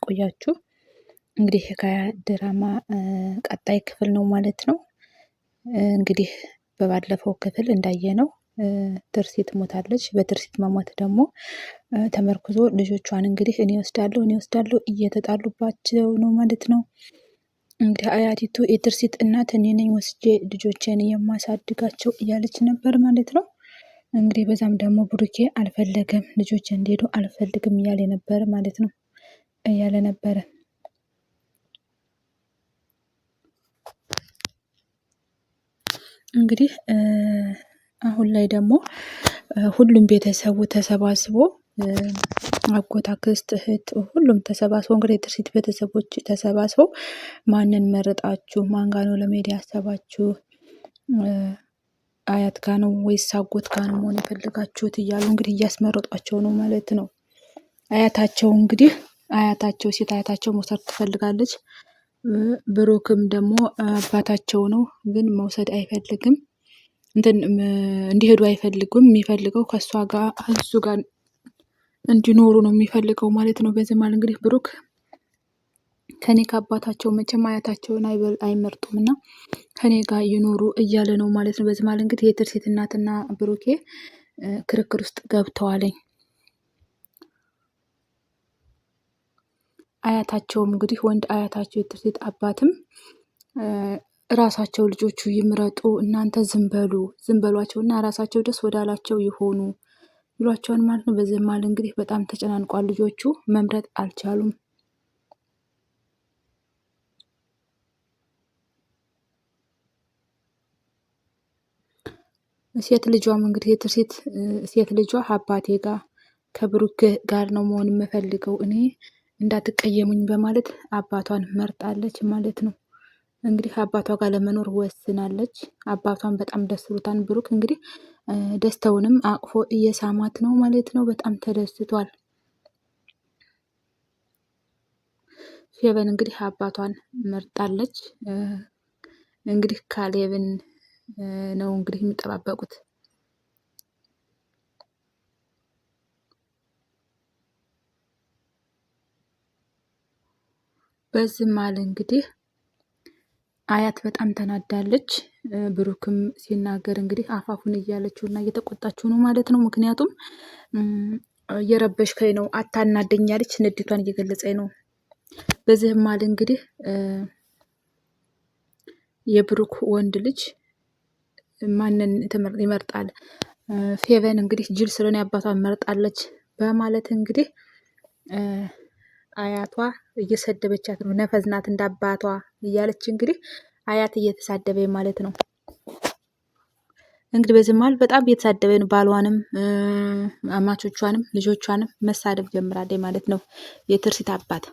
ቆያችሁ። እንግዲህ የካያ ድራማ ቀጣይ ክፍል ነው ማለት ነው። እንግዲህ በባለፈው ክፍል እንዳየነው ትርሲት ሞታለች። በትርሲት መሞት ደግሞ ተመርኩዞ ልጆቿን እንግዲህ እኔ ወስዳለሁ እየተጣሉባቸው ነው ማለት ነው። እንግዲህ አያቲቱ የትርሲት እናት እኔ ነኝ ወስጄ ልጆቼን የማሳድጋቸው እያለች ነበር ማለት ነው። እንግዲህ በዛም ደግሞ ብሩኬ አልፈለገም፣ ልጆች እንዲሄዱ አልፈልግም እያለ ነበር ማለት ነው እያለ ነበረ። እንግዲህ አሁን ላይ ደግሞ ሁሉም ቤተሰቡ ተሰባስቦ አጎት፣ አክስት፣ እህት ሁሉም ተሰባስበው እንግዲህ የትርሲት ቤተሰቦች ተሰባስበው ማንን መረጣችሁ? ማን ጋ ነው ለመሄድ ያሰባችሁ? አያት ጋ ነው ወይስ አጎት ጋ ነው መሆን የፈለጋችሁት? እያሉ እንግዲህ እያስመረጧቸው ነው ማለት ነው። አያታቸው እንግዲህ ሴት አያታቸው መውሰድ ትፈልጋለች። ብሩክም ደግሞ አባታቸው ነው ግን መውሰድ አይፈልግም። እንዲሄዱ አይፈልጉም። የሚፈልገው ከእሷ ጋር እሱ ጋር እንዲኖሩ ነው የሚፈልገው ማለት ነው። በዚህ ማለት እንግዲህ ብሩክ ከኔ ከአባታቸው መቼም አያታቸውን አይመርጡም እና ከኔ ጋር ይኖሩ እያለ ነው ማለት ነው። በዚህ ማለት እንግዲህ የትርሲት እናትና ብሩኬ ክርክር ውስጥ ገብተዋለኝ። አያታቸውም እንግዲህ ወንድ አያታቸው የትርሲት አባትም ራሳቸው ልጆቹ ይምረጡ፣ እናንተ ዝም በሏቸው እና ራሳቸው ደስ ወዳላቸው ይሆኑ ይሏቸዋል ማለት ነው። በዚህ ማለት እንግዲህ በጣም ተጨናንቋል። ልጆቹ መምረጥ አልቻሉም። ሴት ልጇም እንግዲህ የትርሲት ሴት ልጇ አባቴ ጋር ከብሩክ ጋር ነው መሆን የምፈልገው እኔ እንዳትቀየሙኝ በማለት አባቷን መርጣለች ማለት ነው። እንግዲህ አባቷ ጋር ለመኖር ወስናለች። አባቷን በጣም ደስ ብሎታል። ብሩክ እንግዲህ ደስታውንም አቅፎ እየሳማት ነው ማለት ነው። በጣም ተደስቷል። ፌቨን እንግዲህ አባቷን መርጣለች። እንግዲህ ካሌብን ነው እንግዲህ የሚጠባበቁት። በዚህ ማል እንግዲህ አያት በጣም ተናዳለች። ብሩክም ሲናገር እንግዲህ አፋፉን እያለችው እና እየተቆጣችው ነው ማለት ነው። ምክንያቱም እየረበሽከኝ ነው፣ አታናደኛለች፣ ንዴቷን እየገለጸኝ ነው። በዚህም ማል እንግዲህ የብሩክ ወንድ ልጅ ማንን ይመርጣል? ፌቨን እንግዲህ ጅል ስለሆነ አባቷን መርጣለች በማለት እንግዲህ አያቷ እየሰደበቻት ነው። ነፈዝናት እንዳባቷ እያለች እንግዲህ አያት እየተሳደበ ማለት ነው። እንግዲህ በዚህ መሀል በጣም እየተሳደበ ነው። ባሏንም፣ አማቾቿንም፣ ልጆቿንም መሳደብ ጀምራለች ማለት ነው። የትርሲት አባት፣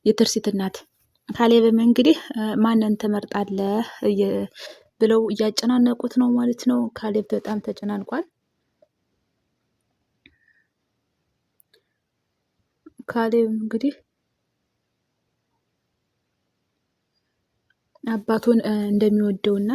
የትርሲት እናት ካሌብም እንግዲህ ማንን ትመርጣለህ ብለው እያጨናነቁት ነው ማለት ነው። ካሌብ በጣም ተጨናንቋል። ካሌብ እንግዲህ አባቱን እንደሚወደውና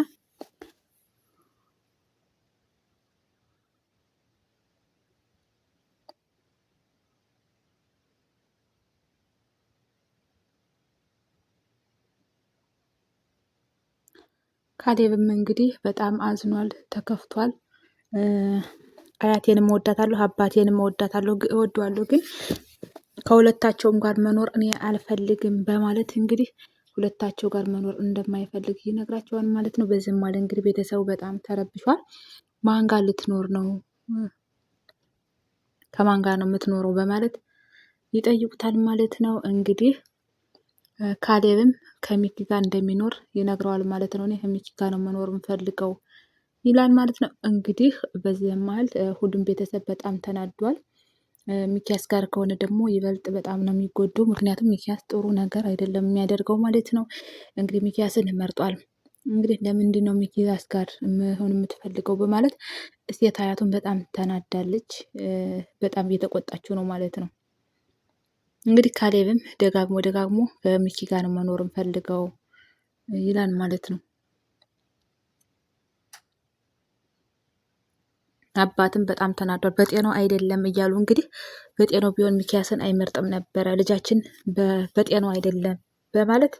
ካሌብም እንግዲህ በጣም አዝኗል፣ ተከፍቷል። አያቴንም እወዳታለሁ፣ አባቴንም እወደዋለሁ፣ ግን ከሁለታቸውም ጋር መኖር እኔ አልፈልግም በማለት እንግዲህ ሁለታቸው ጋር መኖር እንደማይፈልግ ይነግራቸዋል ማለት ነው። በዚህም ማለት እንግዲህ ቤተሰቡ በጣም ተረብሿል። ማን ጋር ልትኖር ነው? ከማን ጋር ነው የምትኖረው? በማለት ይጠይቁታል ማለት ነው። እንግዲህ ካሌብም ከሚኪ ጋር እንደሚኖር ይነግረዋል ማለት ነው። እኔ ከሚኪ ጋር ነው መኖር የምፈልገው ይላል ማለት ነው። እንግዲህ በዚህ መሀል ሁሉም ቤተሰብ በጣም ተናዷል። ሚኪያስ ጋር ከሆነ ደግሞ ይበልጥ በጣም ነው የሚጎዱ። ምክንያቱም ሚኪያስ ጥሩ ነገር አይደለም የሚያደርገው ማለት ነው። እንግዲህ ሚኪያስን መርጧል። እንግዲህ ለምንድን ነው ሚኪያስ ጋር መሆን የምትፈልገው በማለት ሴት አያቱን በጣም ተናዳለች። በጣም እየተቆጣችው ነው ማለት ነው። እንግዲህ ካሌብም ደጋግሞ በሚኪ ጋር መኖር ፈልገው ይላል ማለት ነው። አባትም በጣም ተናዷል። በጤናው አይደለም እያሉ እንግዲህ በጤናው ቢሆን ሚኪያስን አይመርጥም ነበረ፣ ልጃችን በጤናው አይደለም በማለት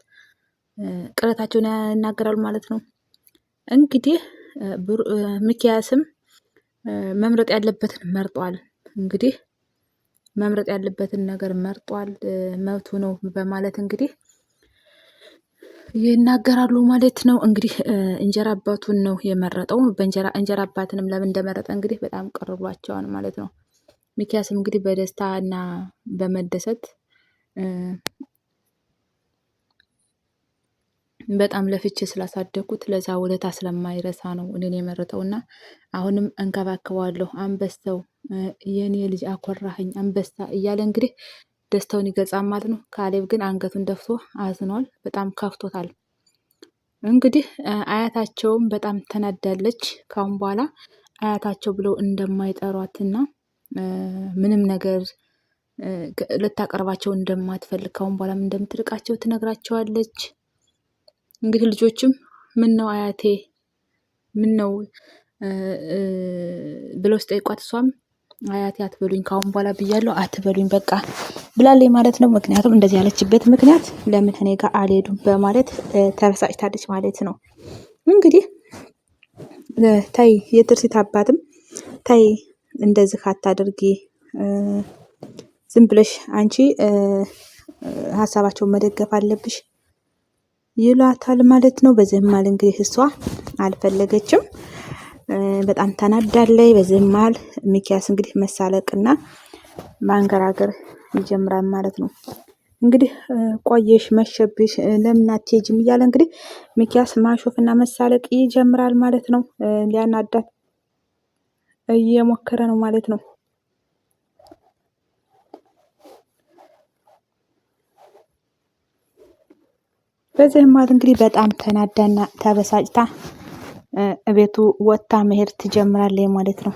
ቅሬታቸውን ይናገራሉ ማለት ነው። እንግዲህ ሚኪያስም መምረጥ ያለበትን መርጧል። እንግዲህ መምረጥ ያለበትን ነገር መርጧል፣ መብቱ ነው በማለት እንግዲህ ይናገራሉ ማለት ነው። እንግዲህ እንጀራ አባቱን ነው የመረጠው። እንጀራ አባትንም ለምን እንደመረጠ እንግዲህ በጣም ቅር ብሏቸዋል ማለት ነው። ሚኪያስም እንግዲህ በደስታ እና በመደሰት በጣም ለፍቼ ስላሳደግኩት ለዛ ውለታ ስለማይረሳ ነው እኔን የመረጠው እና አሁንም እንከባከባለሁ፣ አንበሳው የኔ ልጅ አኮራኸኝ አንበሳ እያለ እንግዲህ ደስታውን ይገልጻል ማለት ነው። ካሌብ ግን አንገቱን ደፍቶ አዝኗል፣ በጣም ከፍቶታል። እንግዲህ አያታቸውም በጣም ተናዳለች። ካሁን በኋላ አያታቸው ብለው እንደማይጠሯትና ምንም ነገር ልታቀርባቸው እንደማትፈልግ ካሁን በኋላም እንደምትርቃቸው ትነግራቸዋለች። እንግዲህ ልጆችም ምን ነው አያቴ ምን ነው ብለው ሲጠይቋት እሷም አያቴ አትበሉኝ ካሁን በኋላ ብያለሁ አትበሉኝ በቃ ብላለች ማለት ነው። ምክንያቱም እንደዚህ ያለችበት ምክንያት ለምን እኔ ጋር አልሄዱም በማለት ተበሳጭታለች ማለት ነው። እንግዲህ ታይ የትርሲት አባትም ታይ እንደዚህ አታድርጊ፣ ዝም ብለሽ አንቺ ሀሳባቸውን መደገፍ አለብሽ ይሏታል ማለት ነው። በዚህም መሀል እንግዲህ እሷ አልፈለገችም፣ በጣም ተናዳለች። በዚህም መሀል ሚኪያስ እንግዲህ መሳለቅና ማንገራገር ይጀምራል ማለት ነው። እንግዲህ ቆየሽ መሸብሽ ለምን አትሄጂም እያለ እንግዲህ ሚኪያስ ማሾፍና መሳለቅ ይጀምራል ማለት ነው። ሊያናዳት እየሞከረ ነው ማለት ነው። በዚህም ማለት እንግዲህ በጣም ተናዳና ተበሳጭታ እቤቱ ወጥታ መሄድ ትጀምራለች ማለት ነው።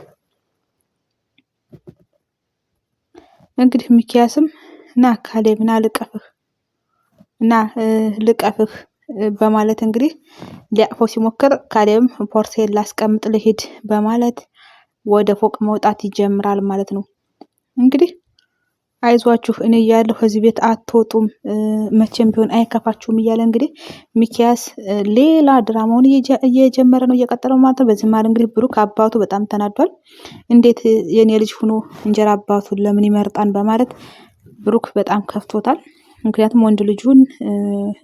እንግዲህ ሚኪያስም ና ካሌብ ና ልቀፍህ እና ልቀፍህ በማለት እንግዲህ ሊያቅፈው ሲሞክር ካሌብም ፖርሴን ላስቀምጥ ልሂድ በማለት ወደ ፎቅ መውጣት ይጀምራል ማለት ነው። እንግዲህ አይዟችሁ እኔ እያለሁ ከዚህ ቤት አትወጡም፣ መቼም ቢሆን አይከፋችሁም እያለ እንግዲህ ሚኪያስ ሌላ ድራማውን እየጀመረ ነው እየቀጠለው ማለት ነው። በዚህ መሀል እንግዲህ ብሩክ አባቱ በጣም ተናዷል። እንዴት የኔ ልጅ ሆኖ እንጀራ አባቱን ለምን ይመርጣን በማለት ብሩክ በጣም ከፍቶታል። ምክንያቱም ወንድ ልጁን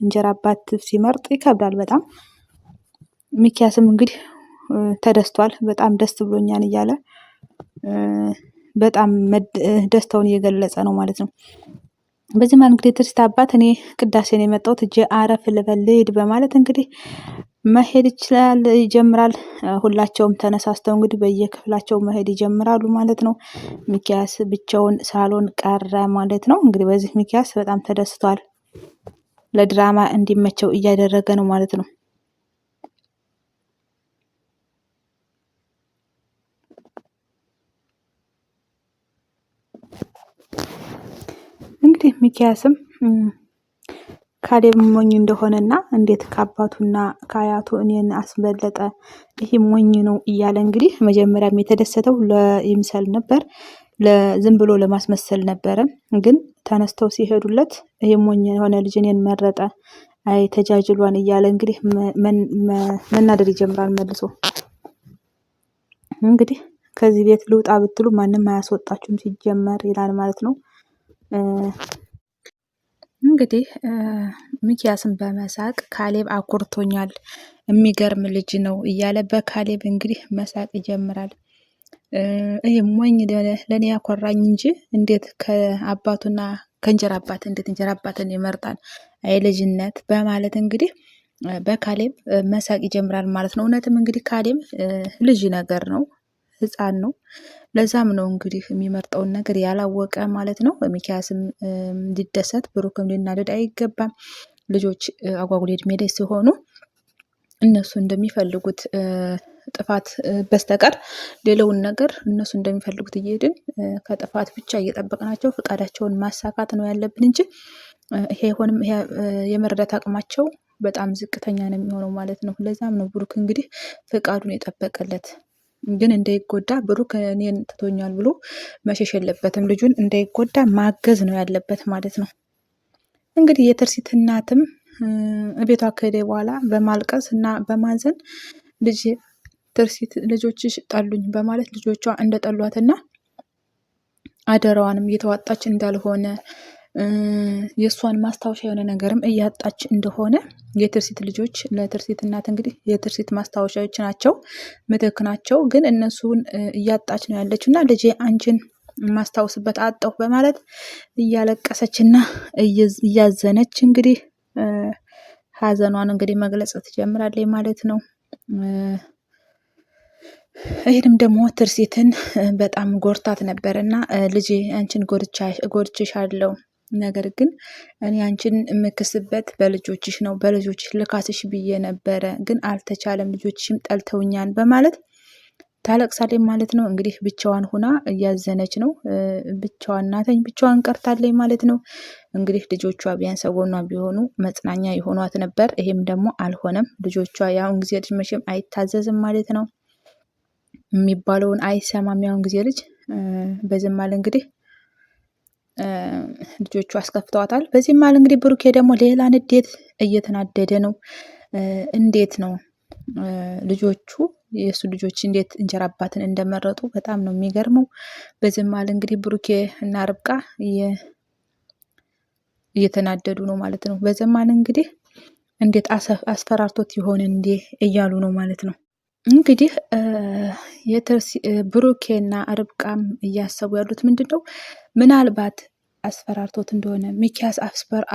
እንጀራ አባት ሲመርጥ ይከብዳል በጣም። ሚኪያስም እንግዲህ ተደስቷል። በጣም ደስ ብሎኛል እያለ በጣም ደስታውን እየገለጸ ነው ማለት ነው። በዚህ ማለት እንግዲህ ትርሲት አባት እኔ ቅዳሴን የመጣሁት እጄ አረፍ ልበል ልሂድ በማለት እንግዲህ መሄድ ይጀምራል። ሁላቸውም ተነሳስተው እንግዲህ በየክፍላቸው መሄድ ይጀምራሉ ማለት ነው። ሚኪያስ ብቻውን ሳሎን ቀረ ማለት ነው። እንግዲህ በዚህ ሚኪያስ በጣም ተደስቷል። ለድራማ እንዲመቸው እያደረገ ነው ማለት ነው። እንግዲህ ሚኪያስም ካሌብ ሞኝ እንደሆነና እንዴት ከአባቱና ከአያቱ እኔን አስበለጠ ይሄ ሞኝ ነው እያለ እንግዲህ መጀመሪያም የተደሰተው ለይምሰል ነበር፣ ዝም ብሎ ለማስመሰል ነበረ። ግን ተነስተው ሲሄዱለት ይሄ ሞኝ የሆነ ልጅ እኔን መረጠ፣ አይ ተጃጅሏን እያለ እንግዲህ መናደድ ይጀምራል መልሶ። እንግዲህ ከዚህ ቤት ልውጣ ብትሉ ማንም አያስወጣችሁም ሲጀመር ይላል ማለት ነው። እንግዲህ ሚኪያስን በመሳቅ ካሌብ አኩርቶኛል፣ የሚገርም ልጅ ነው እያለ በካሌብ እንግዲህ መሳቅ ይጀምራል። ይህ ሞኝ ለእኔ ያኮራኝ እንጂ እንዴት ከአባቱና ከእንጀራ አባት እንዴት እንጀራ አባትን ይመርጣል? አይ ልጅነት በማለት እንግዲህ በካሌብ መሳቅ ይጀምራል ማለት ነው። እውነትም እንግዲህ ካሌብ ልጅ ነገር ነው፣ ህፃን ነው። ለዛም ነው እንግዲህ የሚመርጠውን ነገር ያላወቀ ማለት ነው። ሚኪያስም እንዲደሰት ብሩክም ሊናደድ አይገባም። ልጆች አጓጉል ዕድሜ ላይ ሲሆኑ እነሱ እንደሚፈልጉት ጥፋት በስተቀር ሌላውን ነገር እነሱ እንደሚፈልጉት እየሄድን ከጥፋት ብቻ እየጠበቅናቸው ፍቃዳቸውን ማሳካት ነው ያለብን እንጂ ይሄ ሆንም የመረዳት አቅማቸው በጣም ዝቅተኛ ነው የሚሆነው ማለት ነው። ለዛም ነው ብሩክ እንግዲህ ፍቃዱን የጠበቀለት ግን እንዳይጎዳ ብሩክ እኔን ትቶኛል ብሎ መሸሽ የለበትም። ልጁን እንዳይጎዳ ማገዝ ነው ያለበት ማለት ነው። እንግዲህ የትርሲት እናትም ቤቷ ከሄደ በኋላ በማልቀስ እና በማዘን ልጅ ትርሲት ልጆችሽ ጠሉኝ በማለት ልጆቿ እንደጠሏትና አደራዋንም እየተዋጣች እንዳልሆነ የእሷን ማስታወሻ የሆነ ነገርም እያጣች እንደሆነ የትርሲት ልጆች ለትርሲት እናት እንግዲህ የትርሲት ማስታወሻዎች ናቸው፣ ምትክ ናቸው። ግን እነሱን እያጣች ነው ያለችው እና ልጄ አንቺን ማስታወስበት አጣሁ በማለት እያለቀሰችና እያዘነች እንግዲህ ሀዘኗን እንግዲህ መግለጽ ትጀምራለች ማለት ነው። ይህንም ደግሞ ትርሲትን በጣም ጎርታት ነበር እና ልጄ አንቺን ጎድቼሻለሁ፣ ነገር ግን እኔ አንቺን የምክስበት በልጆችሽ ነው፣ በልጆችሽ ልካስሽ ብዬ ነበረ፣ ግን አልተቻለም፣ ልጆችሽም ጠልተውኛል በማለት ታለቅሳለች ማለት ነው። እንግዲህ ብቻዋን ሁና እያዘነች ነው። ብቻዋን ናተኝ፣ ብቻዋን ቀርታለች ማለት ነው። እንግዲህ ልጆቿ ቢያንስ ጎኗ ቢሆኑ መጽናኛ የሆኗት ነበር። ይሄም ደግሞ አልሆነም። ልጆቿ ያሁን ጊዜ ልጅ መቼም አይታዘዝም ማለት ነው። የሚባለውን አይሰማም ያሁን ጊዜ ልጅ። በዚህ ማል እንግዲህ ልጆቹ አስከፍተዋታል። በዚህ ማል እንግዲህ ብሩኬ ደግሞ ሌላ ንዴት እየተናደደ ነው። እንዴት ነው ልጆቹ የእሱ ልጆች እንዴት እንጀራ አባትን እንደመረጡ በጣም ነው የሚገርመው። በዚህ ማል እንግዲህ ብሩኬ እና ርብቃ እየተናደዱ ነው ማለት ነው። በዚህ ማል እንግዲህ እንዴት አስፈራርቶት ይሆን እንዴ እያሉ ነው ማለት ነው። እንግዲህ ብሩኬና ርብቃም እያሰቡ ያሉት ምንድን ነው፣ ምናልባት አስፈራርቶት እንደሆነ ሚኪያስ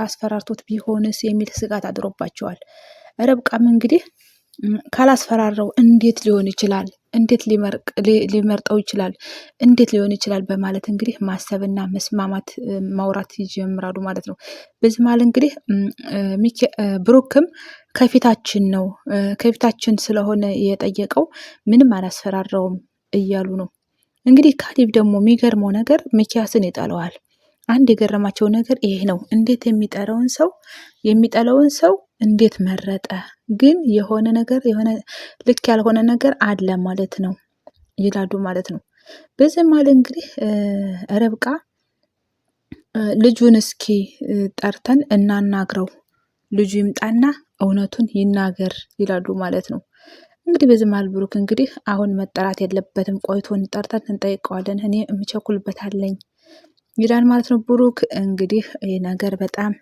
አስፈራርቶት ቢሆንስ የሚል ስጋት አድሮባቸዋል። ርብቃም እንግዲህ ካላስፈራረው እንዴት ሊሆን ይችላል? እንዴት ሊመርጠው ይችላል? እንዴት ሊሆን ይችላል? በማለት እንግዲህ ማሰብና መስማማት ማውራት ይጀምራሉ ማለት ነው። በዚህ መሀል እንግዲህ ብሩክም ከፊታችን ነው ከፊታችን ስለሆነ የጠየቀው ምንም አላስፈራራውም እያሉ ነው። እንግዲህ ካሌብ ደግሞ የሚገርመው ነገር ሚኪያስን ይጠለዋል። አንድ የገረማቸው ነገር ይሄ ነው። እንዴት የሚጠለውን ሰው እንዴት መረጠ? ግን የሆነ ነገር የሆነ ልክ ያልሆነ ነገር አለ ማለት ነው ይላሉ ማለት ነው። በዚህ መሀል እንግዲህ ርብቃ ልጁን እስኪ ጠርተን እናናግረው፣ ልጁ ይምጣና እውነቱን ይናገር ይላሉ ማለት ነው። እንግዲህ በዚህ መሀል ብሩክ እንግዲህ አሁን መጠራት የለበትም፣ ቆይቶ ጠርተን እንጠይቀዋለን፣ እኔ የምቸኩልበት አለኝ ይላል ማለት ነው። ብሩክ እንግዲህ ይህ ነገር በጣም